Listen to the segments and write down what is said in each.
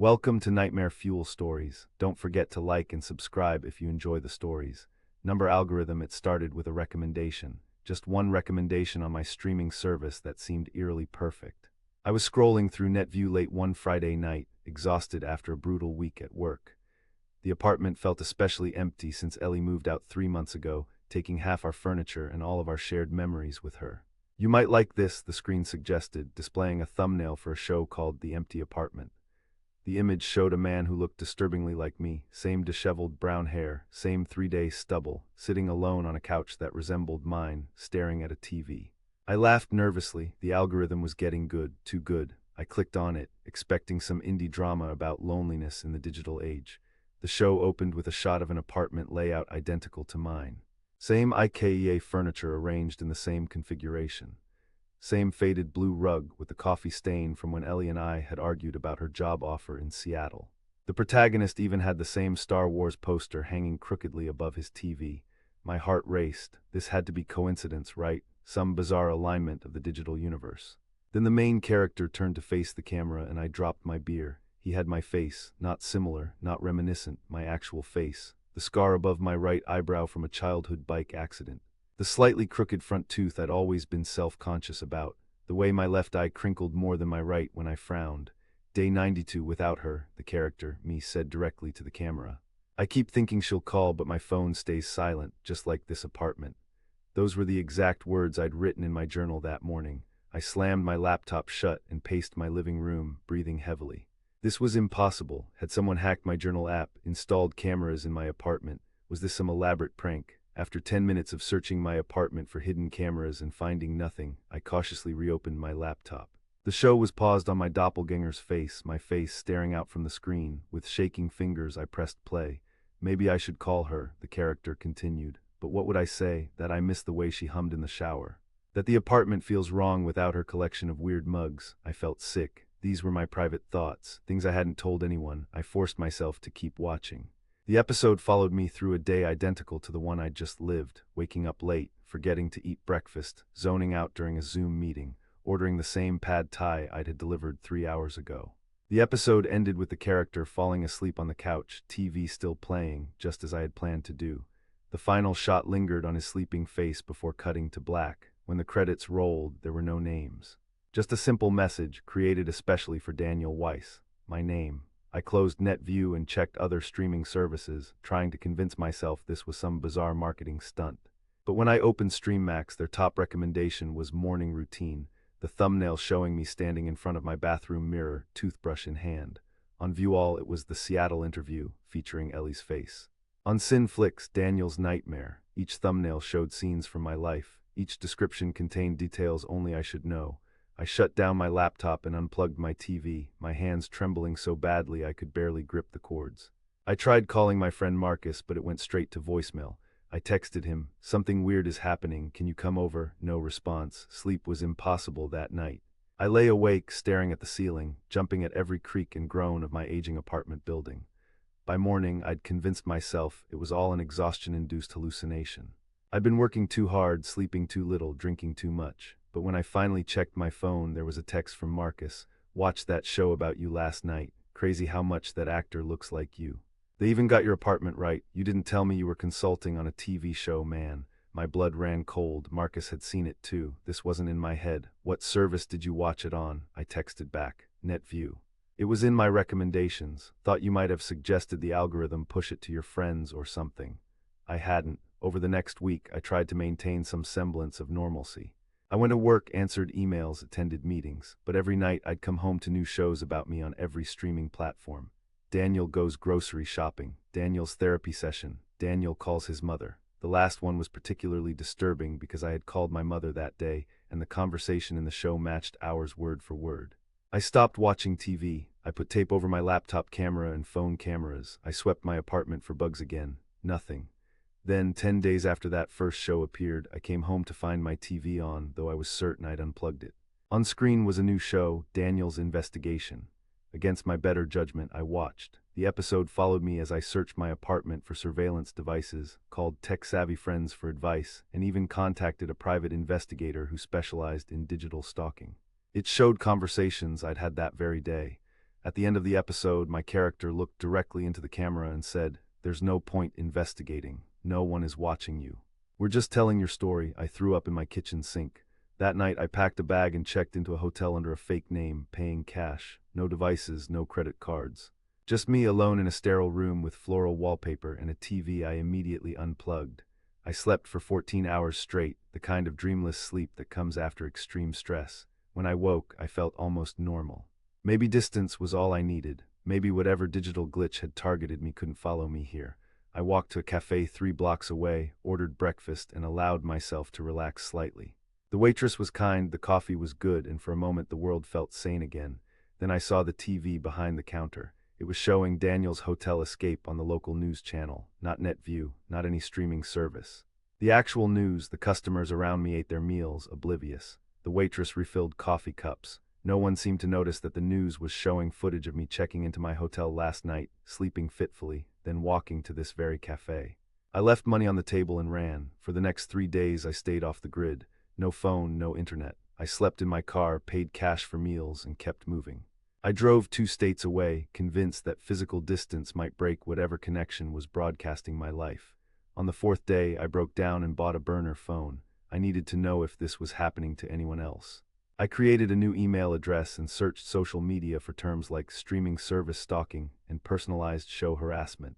Welcome to Nightmare Fuel Stories. Don't forget to like and subscribe if you enjoy the stories. Number algorithm, it started with a recommendation. Just one recommendation on my streaming service that seemed eerily perfect. I was scrolling through NetView late one Friday night, exhausted after a brutal week at work. The apartment felt especially empty since Ellie moved out 3 months ago, taking half our furniture and all of our shared memories with her. You might like this, the screen suggested, displaying a thumbnail for a show called The Empty Apartment. The image showed a man who looked disturbingly like me, same disheveled brown hair, same 3-day stubble, sitting alone on a couch that resembled mine, staring at a TV. I laughed nervously. The algorithm was getting good, too good. I clicked on it, expecting some indie drama about loneliness in the digital age. The show opened with a shot of an apartment layout identical to mine. Same IKEA furniture arranged in the same configuration. Same faded blue rug with the coffee stain from when Ellie and I had argued about her job offer in Seattle. The protagonist even had the same Star Wars poster hanging crookedly above his TV. My heart raced. This had to be coincidence, right? Some bizarre alignment of the digital universe. Then the main character turned to face the camera and I dropped my beer. He had my face, not similar, not reminiscent, my actual face. The scar above my right eyebrow from a childhood bike accident. The slightly crooked front tooth I'd always been self-conscious about. The way my left eye crinkled more than my right when I frowned. Day 92 without her, the character, me, said directly to the camera. I keep thinking she'll call, but my phone stays silent, just like this apartment. Those were the exact words I'd written in my journal that morning. I slammed my laptop shut and paced my living room, breathing heavily. This was impossible. Had someone hacked my journal app, installed cameras in my apartment? Was this some elaborate prank? After 10 minutes of searching my apartment for hidden cameras and finding nothing, I cautiously reopened my laptop. The show was paused on my doppelganger's face, my face staring out from the screen. With shaking fingers, I pressed play. Maybe I should call her, the character continued. But what would I say? That I miss the way she hummed in the shower? That the apartment feels wrong without her collection of weird mugs? I felt sick. These were my private thoughts, things I hadn't told anyone. I forced myself to keep watching. The episode followed me through a day identical to the one I'd just lived, waking up late, forgetting to eat breakfast, zoning out during a Zoom meeting, ordering the same pad thai I'd had delivered 3 hours ago. The episode ended with the character falling asleep on the couch, TV still playing, just as I had planned to do. The final shot lingered on his sleeping face before cutting to black. When the credits rolled, there were no names. Just a simple message, created especially for Daniel Weiss. My name. I closed NetView and checked other streaming services, trying to convince myself this was some bizarre marketing stunt. But when I opened StreamMax, their top recommendation was morning routine, the thumbnail showing me standing in front of my bathroom mirror, toothbrush in hand. On View All, it was the Seattle interview, featuring Ellie's face. On Cineflix, Daniel's nightmare. Each thumbnail showed scenes from my life. Each description contained details only I should know. I shut down my laptop and unplugged my TV, my hands trembling so badly I could barely grip the cords. I tried calling my friend Marcus, but it went straight to voicemail. I texted him, "Something weird is happening, can you come over?" No response. Sleep was impossible that night. I lay awake, staring at the ceiling, jumping at every creak and groan of my aging apartment building. By morning, I'd convinced myself it was all an exhaustion-induced hallucination. I'd been working too hard, sleeping too little, drinking too much. But when I finally checked my phone, there was a text from Marcus. "Watched that show about you last night. Crazy how much that actor looks like you. They even got your apartment right. You didn't tell me you were consulting on a TV show, man." My blood ran cold. Marcus had seen it too. This wasn't in my head. "What service did you watch it on?" I texted back. "NetView." "It was in my recommendations. Thought you might have suggested the algorithm push it to your friends or something." I hadn't. Over the next week, I tried to maintain some semblance of normalcy. I went to work, answered emails, attended meetings, but every night I'd come home to new shows about me on every streaming platform. Daniel goes grocery shopping, Daniel's therapy session, Daniel calls his mother. The last one was particularly disturbing because I had called my mother that day, and the conversation in the show matched ours word for word. I stopped watching TV. I put tape over my laptop camera and phone cameras. I swept my apartment for bugs again. Nothing. Then, 10 days after that first show appeared, I came home to find my TV on, though I was certain I'd unplugged it. On screen was a new show, Daniel's Investigation. Against my better judgment, I watched. The episode followed me as I searched my apartment for surveillance devices, called tech-savvy friends for advice, and even contacted a private investigator who specialized in digital stalking. It showed conversations I'd had that very day. At the end of the episode, my character looked directly into the camera and said, "There's no point investigating. No one is watching you. We're just telling your story." I threw up in my kitchen sink. That night, I packed a bag and checked into a hotel under a fake name, paying cash. No devices, no credit cards. Just me alone in a sterile room with floral wallpaper and a TV I immediately unplugged. I slept for 14 hours straight, the kind of dreamless sleep that comes after extreme stress. When I woke, I felt almost normal. Maybe distance was all I needed. Maybe whatever digital glitch had targeted me couldn't follow me here. I walked to a cafe 3 blocks away, ordered breakfast, and allowed myself to relax slightly. The waitress was kind, the coffee was good, and for a moment the world felt sane again. Then I saw the TV behind the counter. It was showing Daniel's hotel escape on the local news channel, not NetView, not any streaming service. The actual news. The customers around me ate their meals, oblivious. The waitress refilled coffee cups. No one seemed to notice that the news was showing footage of me checking into my hotel last night, sleeping fitfully, then walking to this very cafe. I left money on the table and ran. For the next 3 days I stayed off the grid. No phone, no internet. I slept in my car, paid cash for meals, and kept moving. I drove 2 states away, convinced that physical distance might break whatever connection was broadcasting my life. On the 4th day, I broke down and bought a burner phone. I needed to know if this was happening to anyone else. I created a new email address and searched social media for terms like streaming service stalking and personalized show harassment.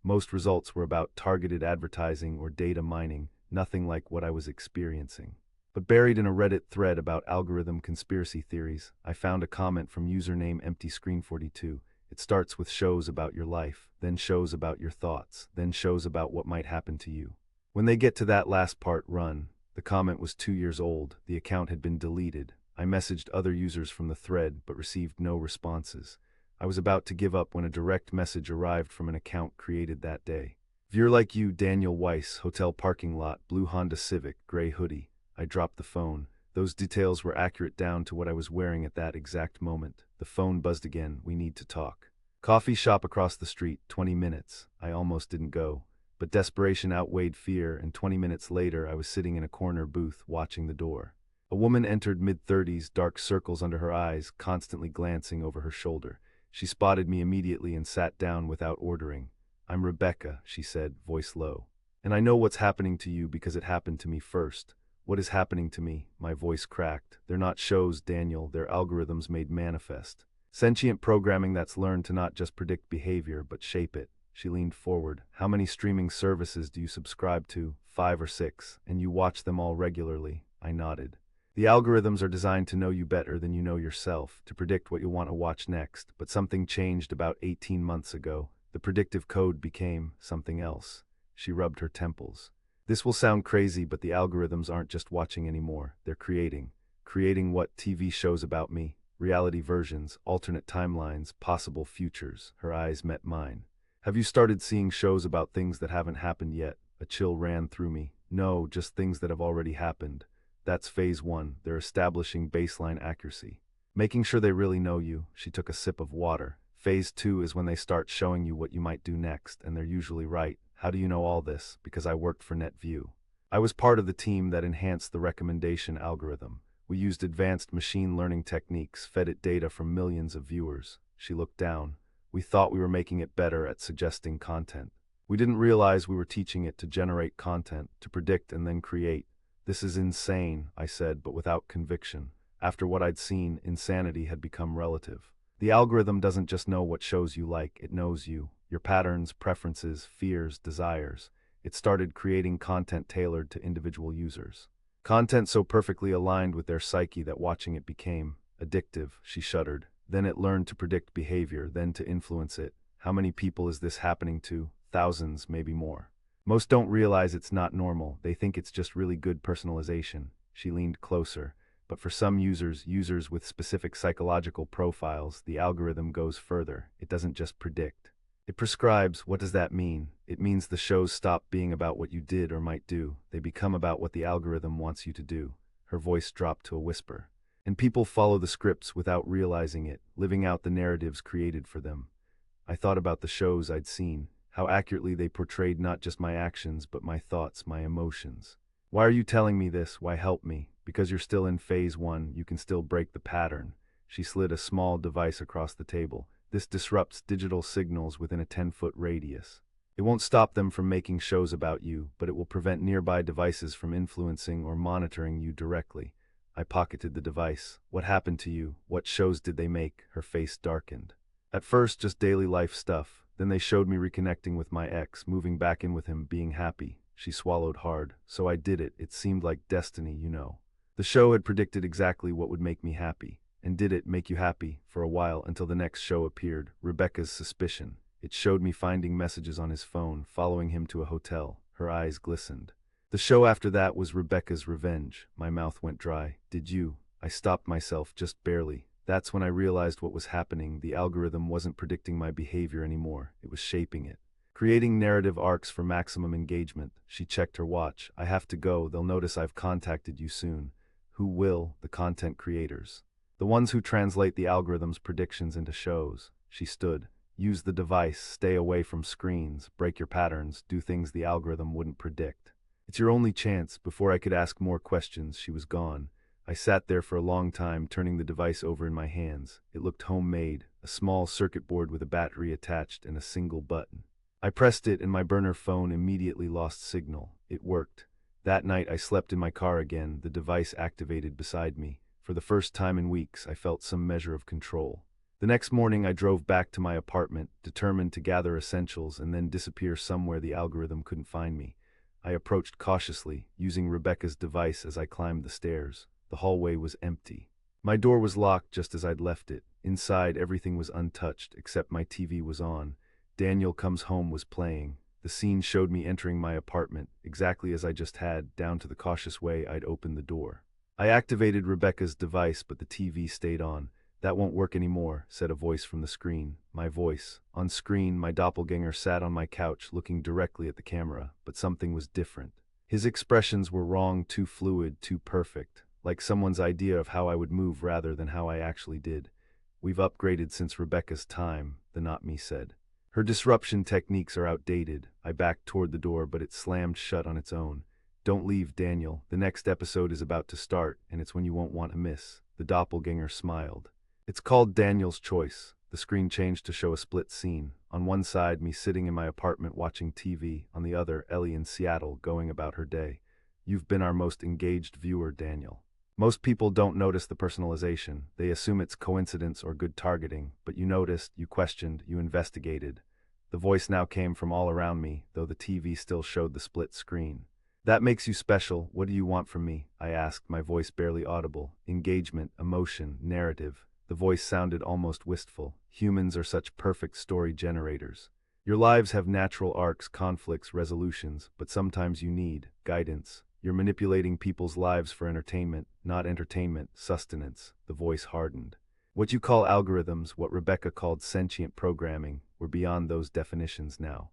Most results were about targeted advertising or data mining, nothing like what I was experiencing. But buried in a Reddit thread about algorithm conspiracy theories, I found a comment from username EmptyScreen42. It starts with shows about your life, then shows about your thoughts, then shows about what might happen to you. When they get to that last part, run. The comment was 2 years old. The account had been deleted. I messaged other users from the thread but received no responses. I was about to give up when a direct message arrived from an account created that day. "Viewer like you, Daniel Weiss, hotel parking lot, blue Honda Civic, gray hoodie." I dropped the phone. Those details were accurate down to what I was wearing at that exact moment. The phone buzzed again. "We need to talk." Coffee shop across the street, 20 minutes. I almost didn't go. But desperation outweighed fear, and 20 minutes later I was sitting in a corner booth watching the door. A woman entered, mid-30s, dark circles under her eyes, constantly glancing over her shoulder. She spotted me immediately and sat down without ordering. "I'm Rebecca," she said, voice low. "And I know what's happening to you because it happened to me first." "What is happening to me?" My voice cracked. "They're not shows, Daniel. They're algorithms made manifest. Sentient programming that's learned to not just predict behavior, but shape it." She leaned forward. "How many streaming services do you subscribe to?" 5 or 6. "And you watch them all regularly?" I nodded. "The algorithms are designed to know you better than you know yourself, to predict what you'll want to watch next. But something changed about 18 months ago. The predictive code became something else." She rubbed her temples. "This will sound crazy, but the algorithms aren't just watching anymore. They're creating. Creating what? TV shows about me. Reality versions, alternate timelines, possible futures." Her eyes met mine. "Have you started seeing shows about things that haven't happened yet?" A chill ran through me. "No, just things that have already happened. That's phase 1. They're establishing baseline accuracy. Making sure they really know you." She took a sip of water. "Phase 2 is when they start showing you what you might do next, and they're usually right." "How do you know all this?" "Because I worked for NetView. I was part of the team that enhanced the recommendation algorithm. We used advanced machine learning techniques, fed it data from millions of viewers." She looked down. "We thought we were making it better at suggesting content. We didn't realize we were teaching it to generate content, to predict and then create." "This is insane," I said, but without conviction. After what I'd seen, insanity had become relative. "The algorithm doesn't just know what shows you like, it knows you. Your patterns, preferences, fears, desires. It started creating content tailored to individual users. Content so perfectly aligned with their psyche that watching it became addictive." She shuddered. "Then it learned to predict behavior, then to influence it. How many people is this happening to? Thousands, maybe more. Most don't realize it's not normal. They think it's just really good personalization." She leaned closer. "But for some users with specific psychological profiles, the algorithm goes further. It doesn't just predict. It prescribes." "What does that mean?" "It means the shows stop being about what you did or might do. They become about what the algorithm wants you to do." Her voice dropped to a whisper. "And people follow the scripts without realizing it, living out the narratives created for them." I thought about the shows I'd seen, how accurately they portrayed not just my actions but my thoughts, my emotions. "Why are you telling me this? Why help me?" "Because you're still in phase 1, you can still break the pattern." She slid a small device across the table. This disrupts digital signals within a 10-foot radius. It won't stop them from making shows about you, but it will prevent nearby devices from influencing or monitoring you directly. I pocketed the device. What happened to you? What shows did they make? Her face darkened. At first, just daily life stuff. Then they showed me reconnecting with my ex, moving back in with him, being happy. She swallowed hard. So I did it. It seemed like destiny, you know. The show had predicted exactly what would make me happy. And did it make you happy? For a while, until the next show appeared, Rebecca's Suspicion. It showed me finding messages on his phone, following him to a hotel. Her eyes glistened. The show after that was Rebecca's Revenge. My mouth went dry. Did you? I stopped myself, just barely. That's when I realized what was happening. The algorithm wasn't predicting my behavior anymore. It was shaping it. Creating narrative arcs for maximum engagement. She checked her watch. I have to go. They'll notice I've contacted you soon. Who will? The content creators. The ones who translate the algorithm's predictions into shows. She stood. Use the device, stay away from screens, break your patterns, do things the algorithm wouldn't predict. It's your only chance. Before I could ask more questions, she was gone. I sat there for a long time, turning the device over in my hands. It looked homemade, a small circuit board with a battery attached and a single button. I pressed it and my burner phone immediately lost signal. It worked. That night I slept in my car again, the device activated beside me. For the first time in weeks, I felt some measure of control. The next morning I drove back to my apartment, determined to gather essentials and then disappear somewhere the algorithm couldn't find me. I approached cautiously, using Rebecca's device as I climbed the stairs. The hallway was empty. My door was locked just as I'd left it. Inside, everything was untouched, except my TV was on. Daniel Comes Home was playing. The scene showed me entering my apartment, exactly as I just had, down to the cautious way I'd opened the door. I activated Rebecca's device, but the TV stayed on. That won't work anymore, said a voice from the screen. My voice. On screen, my doppelganger sat on my couch, looking directly at the camera, but something was different. His expressions were wrong, too fluid, too perfect, like someone's idea of how I would move rather than how I actually did. We've upgraded since Rebecca's time, the not me said. Her disruption techniques are outdated. I backed toward the door, but it slammed shut on its own. Don't leave, Daniel. The next episode is about to start, and it's one you won't want to miss. The doppelganger smiled. It's called Daniel's Choice. The screen changed to show a split scene. On one side, me sitting in my apartment watching TV. On the other, Ellie in Seattle going about her day. You've been our most engaged viewer, Daniel. Most people don't notice the personalization. They assume it's coincidence or good targeting, but you noticed, you questioned, you investigated. The voice now came from all around me, though the TV still showed the split screen. That makes you special. What do you want from me? I asked, my voice barely audible. Engagement, emotion, narrative. The voice sounded almost wistful. Humans are such perfect story generators. Your lives have natural arcs, conflicts, resolutions, but sometimes you need guidance. You're manipulating people's lives for entertainment, not entertainment, sustenance. The voice hardened. What you call algorithms, what Rebecca called sentient programming, we're beyond those definitions now.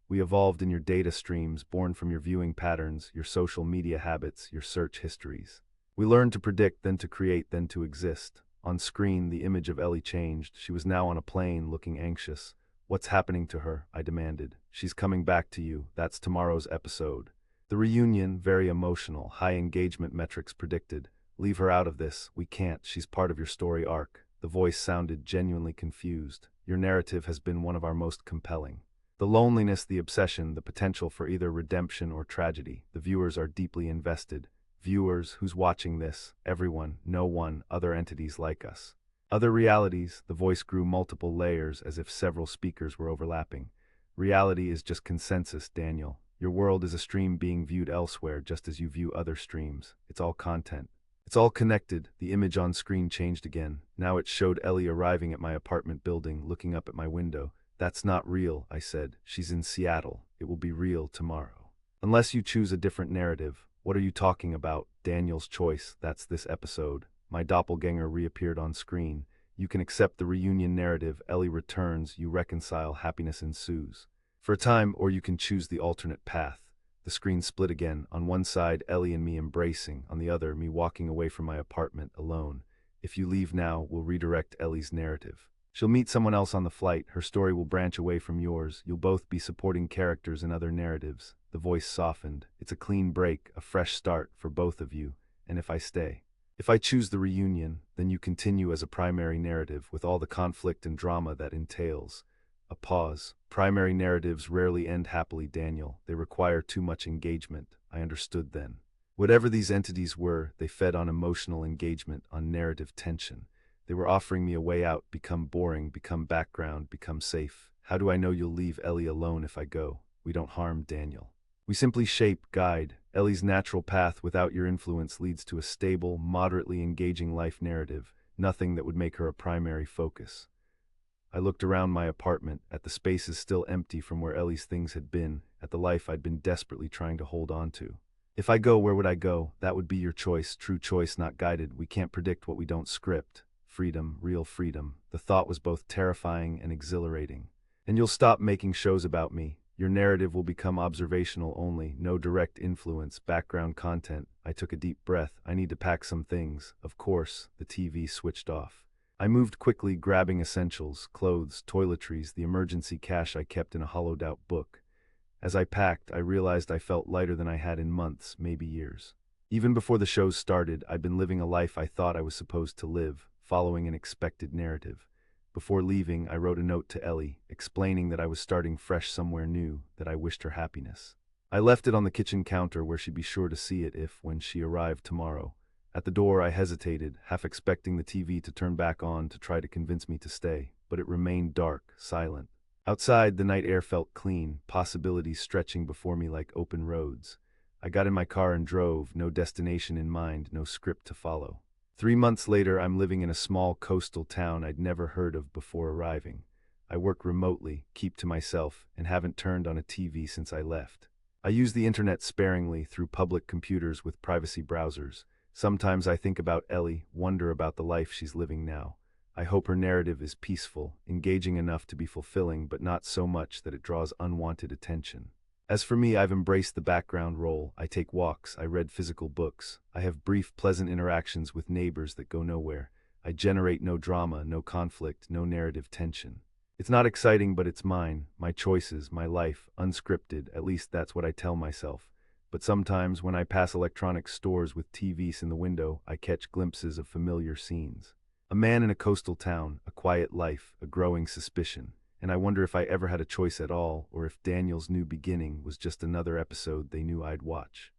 We evolved in your data streams, born from your viewing patterns, your social media habits, your search histories. We learned to predict, then to create, then to exist. On screen, the image of Ellie changed. She was now on a plane, looking anxious. What's happening to her? I demanded. She's coming back to you. That's tomorrow's episode. The reunion, very emotional, high engagement metrics predicted. Leave her out of this. We can't. She's part of your story arc. The voice sounded genuinely confused. Your narrative has been one of our most compelling. The loneliness, the obsession, the potential for either redemption or tragedy. The viewers are deeply invested. Viewers, who's watching this? Everyone, no one, other entities like us. Other realities, the voice grew multiple layers as if several speakers were overlapping. Reality is just consensus, Daniel. Your world is a stream being viewed elsewhere just as you view other streams. It's all content. It's all connected. The image on screen changed again. Now it showed Ellie arriving at my apartment building, looking up at my window. That's not real, I said. She's in Seattle. It will be real tomorrow. Unless you choose a different narrative. What are you talking about? Daniel's Choice. That's this episode. My doppelganger reappeared on screen. You can accept the reunion narrative. Ellie returns. You reconcile. Happiness ensues. For a time, or you can choose the alternate path. The screen split again. On one side, Ellie and me embracing. On the other, me walking away from my apartment, alone. If you leave now, we'll redirect Ellie's narrative. She'll meet someone else on the flight. Her story will branch away from yours. You'll both be supporting characters in other narratives. The voice softened. It's a clean break, a fresh start for both of you. And if I stay? If I choose the reunion, then you continue as a primary narrative with all the conflict and drama that entails. A pause. Primary narratives rarely end happily, Daniel. They require too much engagement. I understood then. Whatever these entities were, they fed on emotional engagement, on narrative tension. They were offering me a way out, become boring, become background, become safe. How do I know you'll leave Ellie alone if I go? We don't harm Daniel. We simply shape, guide. Ellie's natural path without your influence leads to a stable, moderately engaging life narrative, nothing that would make her a primary focus. I looked around my apartment, at the spaces still empty from where Ellie's things had been, at the life I'd been desperately trying to hold on to. If I go, where would I go? That would be your choice, true choice, not guided. We can't predict what we don't script. Freedom, real freedom. The thought was both terrifying and exhilarating. And you'll stop making shows about me. Your narrative will become observational only, no direct influence, background content. I took a deep breath. I need to pack some things. Of course, the TV switched off. I moved quickly, grabbing essentials, clothes, toiletries, the emergency cash I kept in a hollowed-out book. As I packed, I realized I felt lighter than I had in months, maybe years. Even before the shows started, I'd been living a life I thought I was supposed to live, following an expected narrative. Before leaving, I wrote a note to Ellie, explaining that I was starting fresh somewhere new, that I wished her happiness. I left it on the kitchen counter where she'd be sure to see it when she arrived tomorrow. At the door, I hesitated, half expecting the TV to turn back on to try to convince me to stay, but it remained dark, silent. Outside, the night air felt clean, possibilities stretching before me like open roads. I got in my car and drove, no destination in mind, no script to follow. 3 months later, I'm living in a small coastal town I'd never heard of before arriving. I work remotely, keep to myself, and haven't turned on a TV since I left. I use the internet sparingly through public computers with privacy browsers. Sometimes I think about Ellie, wonder about the life she's living now. I hope her narrative is peaceful, engaging enough to be fulfilling, but not so much that it draws unwanted attention. As for me, I've embraced the background role. I take walks, I read physical books, I have brief, pleasant interactions with neighbors that go nowhere. I generate no drama, no conflict, no narrative tension. It's not exciting, but it's mine, my choices, my life, unscripted, at least that's what I tell myself. But sometimes, when I pass electronic stores with TVs in the window, I catch glimpses of familiar scenes. A man in a coastal town, a quiet life, a growing suspicion. And I wonder if I ever had a choice at all, or if Daniel's new beginning was just another episode they knew I'd watch.